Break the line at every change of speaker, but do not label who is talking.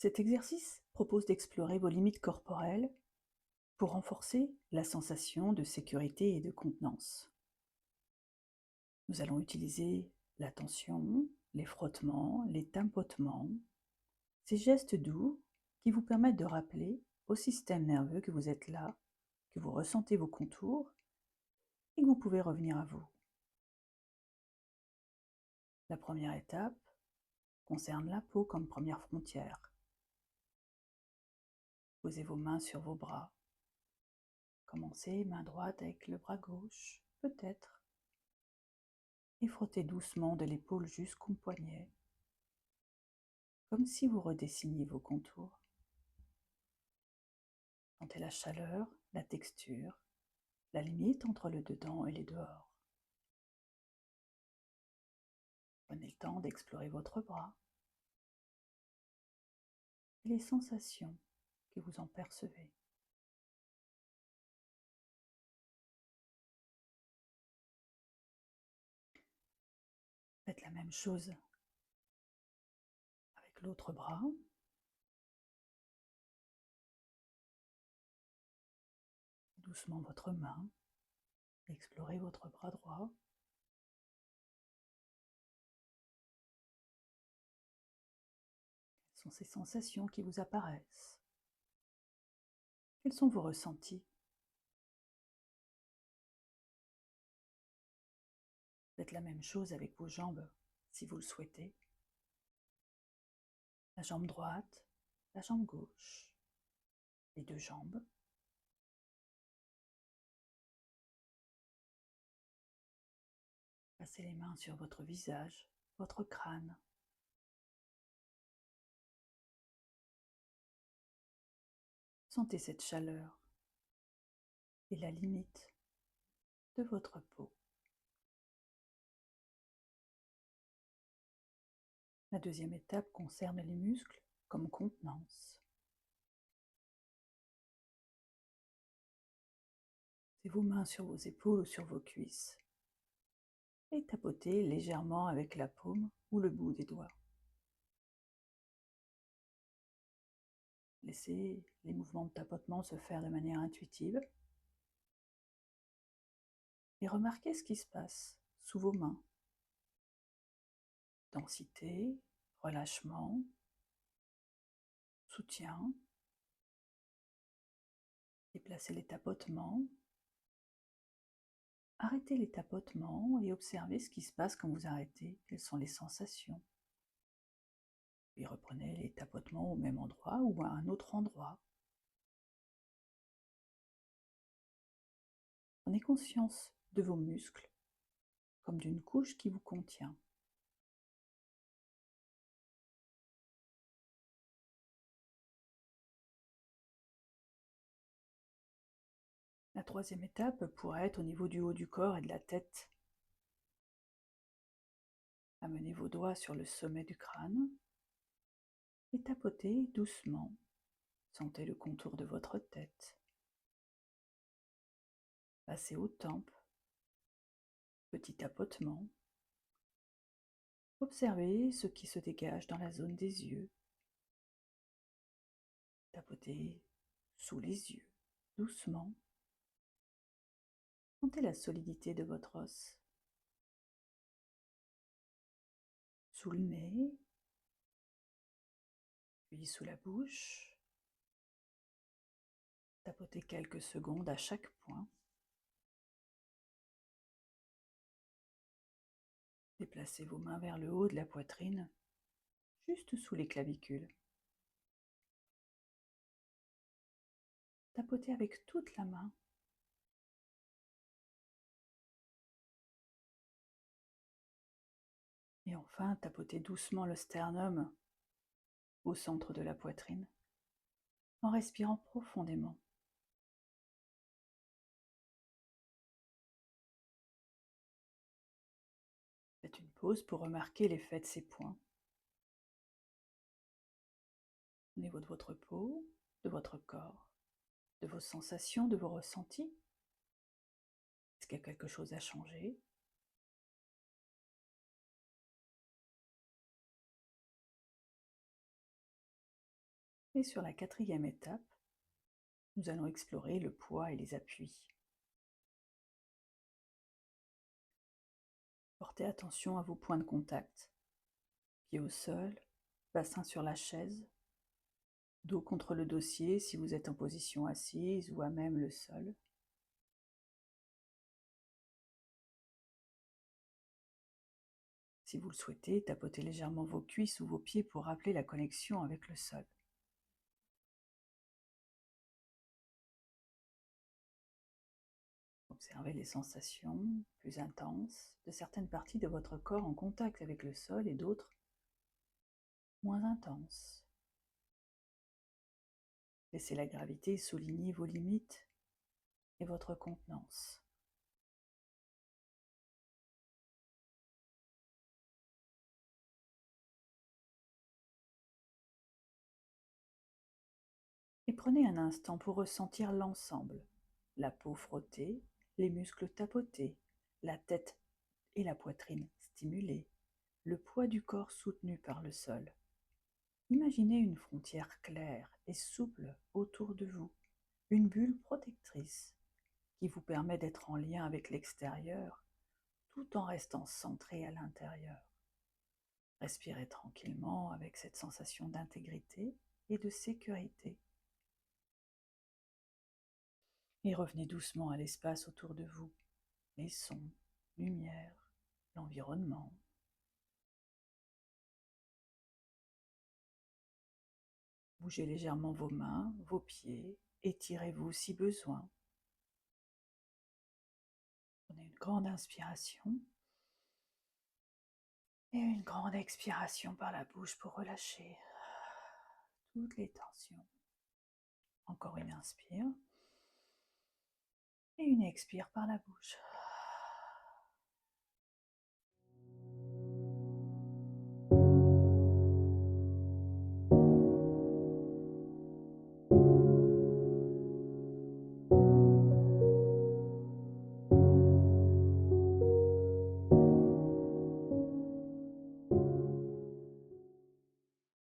Cet exercice propose d'explorer vos limites corporelles pour renforcer la sensation de sécurité et de contenance. Nous allons utiliser la tension, les frottements, les tapotements, ces gestes doux qui vous permettent de rappeler au système nerveux que vous êtes là, que vous ressentez vos contours et que vous pouvez revenir à vous. La première étape concerne la peau comme première frontière. Posez vos mains sur vos bras. Commencez main droite avec le bras gauche, peut-être, et frottez doucement de l'épaule jusqu'au poignet, comme si vous redessiniez vos contours. Sentez la chaleur, la texture, la limite entre le dedans et le dehors. Prenez le temps d'explorer votre bras et les sensations que vous en percevez. Faites la même chose avec l'autre bras. Doucement votre main. Explorez votre bras droit. Quelles sont ces sensations qui vous apparaissent? Quels sont vos ressentis? Faites la même chose avec vos jambes, si vous le souhaitez. La jambe droite, la jambe gauche, les deux jambes. Passez les mains sur votre visage, votre crâne. Sentez cette chaleur et la limite de votre peau. La deuxième étape concerne les muscles comme contenance. Posez vos mains sur vos épaules ou sur vos cuisses et tapotez légèrement avec la paume ou le bout des doigts. Laissez les mouvements de tapotement se faire de manière intuitive et remarquez ce qui se passe sous vos mains. Densité, relâchement, soutien. Déplacez les tapotements. Arrêtez les tapotements et observez ce qui se passe quand vous arrêtez. Quelles sont les sensations? Puis reprenez les tapotements au même endroit ou à un autre endroit. Prenez conscience de vos muscles comme d'une couche qui vous contient. La troisième étape pourrait être au niveau du haut du corps et de la tête. Amenez vos doigts sur le sommet du crâne et tapotez doucement. Sentez le contour de votre tête. Passez aux tempes. Petit tapotement. Observez ce qui se dégage dans la zone des yeux. Tapotez sous les yeux, doucement. Sentez la solidité de votre os. Sous le nez, puis sous la bouche. Tapotez quelques secondes à chaque point. Déplacez vos mains vers le haut de la poitrine, juste sous les clavicules. Tapotez avec toute la main. Et enfin, tapotez doucement le sternum au centre de la poitrine, en respirant profondément. Faites une pause pour remarquer l'effet de ces points au niveau de votre peau, de votre corps, de vos sensations, de vos ressentis. Est-ce qu'il y a quelque chose à changer? Et sur la quatrième étape, nous allons explorer le poids et les appuis. Portez attention à vos points de contact. Pied au sol, bassin sur la chaise, dos contre le dossier si vous êtes en position assise ou à même le sol. Si vous le souhaitez, tapotez légèrement vos cuisses ou vos pieds pour rappeler la connexion avec le sol. Observez les sensations plus intenses de certaines parties de votre corps en contact avec le sol et d'autres moins intenses. Laissez la gravité souligner vos limites et votre contenance. Et prenez un instant pour ressentir l'ensemble. La peau frottée, les muscles tapotés, la tête et la poitrine stimulées, le poids du corps soutenu par le sol. Imaginez une frontière claire et souple autour de vous, une bulle protectrice qui vous permet d'être en lien avec l'extérieur tout en restant centré à l'intérieur. Respirez tranquillement avec cette sensation d'intégrité et de sécurité. Et revenez doucement à l'espace autour de vous, les sons, lumière, l'environnement. Bougez légèrement vos mains, vos pieds, étirez-vous si besoin. Prenez une grande inspiration et une grande expiration par la bouche pour relâcher toutes les tensions. Encore une inspire et une expire par la bouche.